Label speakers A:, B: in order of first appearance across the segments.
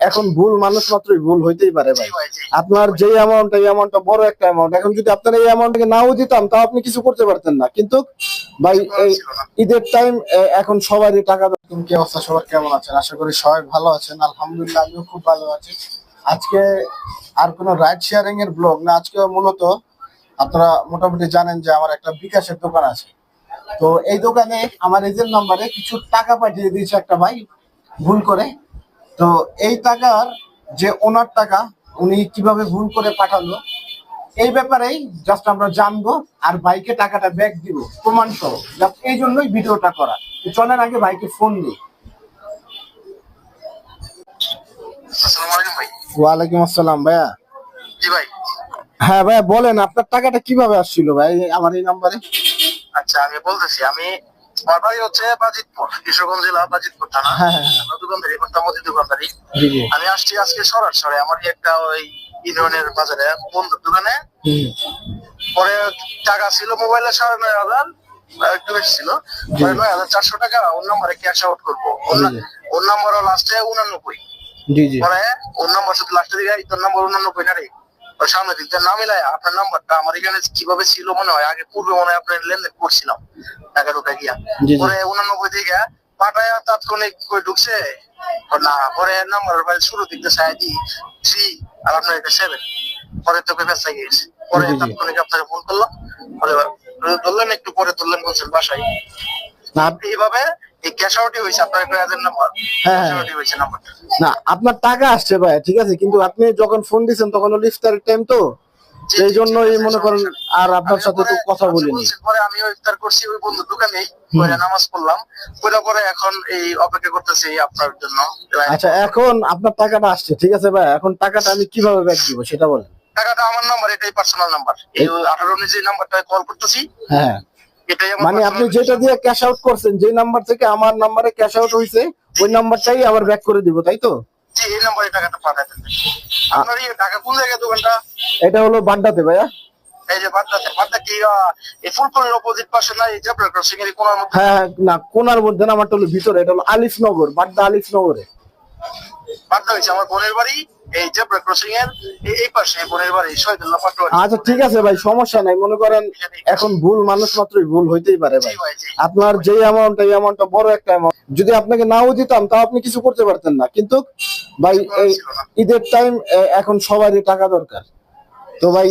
A: এখন ভুল মানুষ মাত্রই ভুল হইতেই পারে ভাই। আপনার যে অ্যামাউন্ট, এই অ্যামাউন্টটা বড় একটা অ্যামাউন্ট। এখন যদি আপনার এই অ্যামাউন্টকে নাও দিতাম তাও আপনি কিছু করতে পারতেন না। কিন্তু ভাই এই ঈদের টাইম, এখন সবারই টাকা। কি অবস্থা, সবার কেমন আছেন? আশা করি সবাই ভালো আছেন। আলহামদুলিল্লাহ আমিও খুব ভালো আছি। আজকে আর কোনো রাইড শেয়ারিং এর ব্লগ না, আজকে মূলত আপনারা মোটামুটি জানেন যে আমার একটা বিকাশের দোকান আছে। তো এই দোকানে আমার এজেন্ট নাম্বারে কিছু টাকা পাঠিয়ে দিয়েছে একটা ভাই ভুল করে। তো এই টাকার যে ওনার টাকা, উনি কিভাবে ভুল করে পাঠালো এই ব্যাপারেই জাস্ট আমরা জানবো, আর ভাইকে টাকাটা ব্যাক দিব প্রমাণ সহ। জাস্ট এই জন্যই ভিডিওটা করা। তো চলেন আগে ভাইকে ফোন দিই।
B: আসসালামু আলাইকুম ভাই।
A: ওয়ালাইকুম আসসালাম ভাইয়া।
B: জি ভাই।
A: হ্যাঁ ভাইয়া বলেন, আপনার টাকাটা কিভাবে আসছিল ভাই আমার এই নাম্বারে?
B: আচ্ছা আমি বলতেছি, আমি আমার বাড়ি হচ্ছে বাজিতপুর, কিশোরগঞ্জ জেলা বাজিতপুর থানা।
A: হ্যাঁ হ্যাঁ
B: আমরা দোকানদারি করতাম, মুদি দোকানদারি।
A: জি জি।
B: আমি আসছি আজকে সরাসরি আমার একটা ওই ইউনিয়নের বাজারে বন্ধুর দোকানে। পরে টাকা ছিল মোবাইলে 9,500, একটু বেশি ছিল, 9,400 টাকা ওর নাম্বারে ক্যাশ আউট করবো। ওর নাম্বার লাস্টে 89।
A: জি জি।
B: পরে ওর নাম্বার শুধু লাস্টে দিকে তোর নাম্বার 89 না রে, ওর সামনে দিক না মিলাই আপনার নাম্বারটা আমার এখানে কিভাবে ছিল মনে হয়, আগে পূর্বে মনে হয় আপনার লেনদেন করছিলাম টাকা ঢুকা গিয়া। পরে 89 দিকে পাঠায় তাৎক্ষণিক কই ঢুকছে না। পরে নাম্বার শুরু দিক দিয়ে 3 আর আপনার এটা 7। পরে তোকে ব্যস্ত গিয়েছে। পরে তাৎক্ষণিক আপনাকে ফোন করলাম, পরে ধরলেন, একটু পরে ধরলেন, বলছেন বাসায়। এইভাবে এই ক্যাশ আউটই হয়েছে আপনার একটা এজেন্ট নাম্বার। হয়েছে নাম্বারটা
A: না, আপনার টাকা আসছে ভাই, ঠিক আছে, কিন্তু আপনি যখন ফোন দিয়েছেন তখন হলো ইফতারের টাইম, তো এই জন্যই মনে করেন আর আপনার সাথে তো কথা বলিনি।
B: পরে আমিও ইফতার করছি ওই বন্ধুর দোকানেই, পরে নামাজ পড়লাম, পরে এখন এই অপেক্ষা করতেছি আপনার জন্য।
A: আচ্ছা, এখন আপনার টাকাটা আসছে, ঠিক আছে ভাই, এখন টাকাটা আমি কিভাবে ব্যাক দিব সেটা বলেন।
B: টাকাটা আমার নাম্বার, এটাই পার্সোনাল নাম্বার, এই 18 যে নাম্বারটায় কল করতেছি।
A: হ্যাঁ, মানে আপনি যেটা দিয়ে ক্যাশ আউট করছেন, যে নাম্বার থেকে আমার নাম্বারে ক্যাশ আউট হয়েছে, ওই নাম্বারটাই আবার ব্যাক করে দিব, তাই তো?
B: জি, এই নাম্বারে টাকাটা পাঠাতে। আপনার এই টাকা কোন জায়গায় দোকানটা?
A: এটা হলো বাড্ডাতে ভাইয়া।
B: এই যে বাড্ডাতে, বাড্ডা কি এই ফুলপুরের অপোজিট পাশে না, এই জেব্রা ক্রসিং এর কোনার মধ্যে?
A: হ্যাঁ না, কোনার মধ্যে না, আমারটা হলো ভিতরে, এটা হলো আলিফনগর, বাড্ডা আলিফনগরে।
B: বাড্ডা হইছে আমার বোনের বাড়ি, এই জেব্রা ক্রসিং এর এই পাশে বোনের বাড়ি, শহীদুল্লাহ পাটোয়ারি।
A: আচ্ছা ঠিক আছে ভাই, সমস্যা নাই। মনে করেন এখন ভুল মানুষ মাত্রই ভুল হইতেই পারে ভাই। আপনার যে অ্যামাউন্ট, এই অ্যামাউন্টটা বড় একটা অ্যামাউন্ট। যদি আপনাকে নাও দিতাম তাও আপনি কিছু করতে পারতেন না। কিন্তু ভাই এই ঈদের টাইম, এখন সবারই টাকা দরকার। তো ভাই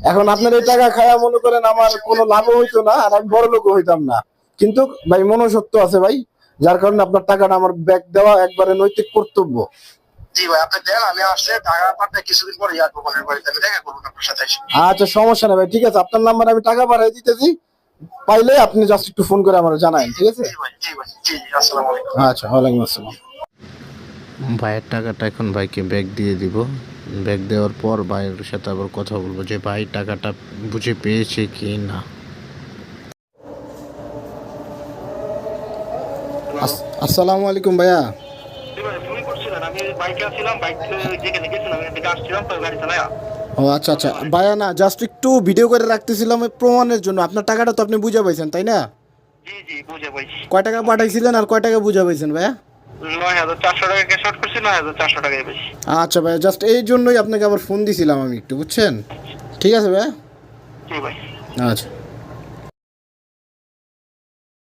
A: এখন আপনার এই টাকা খায়া মনে করেন আমার কোনো লাভও হইতো না, আর আমি বড় লোকও হইতাম না। কিন্তু ভাই মনুষ্যত্ব আছে ভাই, যার কারণে আপনার টাকাটা আমার ব্যাক দেওয়া একবারে নৈতিক কর্তব্য।
B: জি ভাই, আপনি দেন, আমি আসলে টাকা পাঠাতে কিছুদিন পরে আসবো বোনের বাড়িতে, আমি দেখা করবো আপনার সাথে এসে।
A: আচ্ছা সমস্যা নেই ভাই, ঠিক আছে, আপনার নাম্বারে আমি টাকা পাঠিয়ে দিতেছি, পাইলে আপনি জাস্ট একটু ফোন করে আমার জানান, ঠিক আছে?
B: জি ভাই, জি ভাই, জি, আসসালামু আলাইকুম।
A: আচ্ছা, ওয়ালাইকুম আসসালাম।
C: ভাইয়ের টাকাটা এখন ভাইকে ব্যাক দিয়ে দিব। ব্যাক দেওয়ার পর ভাইয়ের সাথে আবার কথা বলবো যে ভাই টাকাটা বুঝে পেয়েছে কি না।
A: আসসালামু আলাইকুম ভাইয়া।
B: জি ভাই, ফোন করছিলেন, আমি বাইকে আসছিলাম, বাইক যেখানে গেছিলাম এখান থেকে আসছিলাম, তো গাড়ি চালায়া।
A: ও আচ্ছা আচ্ছা ভাইয়া, না জাস্ট একটু ভিডিও করে রাখতেছিলাম এই প্রমাণের জন্য। আপনার টাকাটা তো আপনি বুঝে পাইছেন, তাই না?
B: জি জি, বুঝে পাইছি।
A: কয় টাকা পাঠাইছিলেন আর কয় টাকা বুঝে পাইছেন ভাইয়া?
B: 9,400 টাকা ক্যাশ আউট করছি, 9,400 টাকাই বেশি।
A: আচ্ছা ভাইয়া, জাস্ট এই জন্যই আপনাকে আবার ফোন দিছিলাম আমি একটু, বুঝছেন? ঠিক আছে ভাইয়া।
B: জি ভাই।
A: আচ্ছা।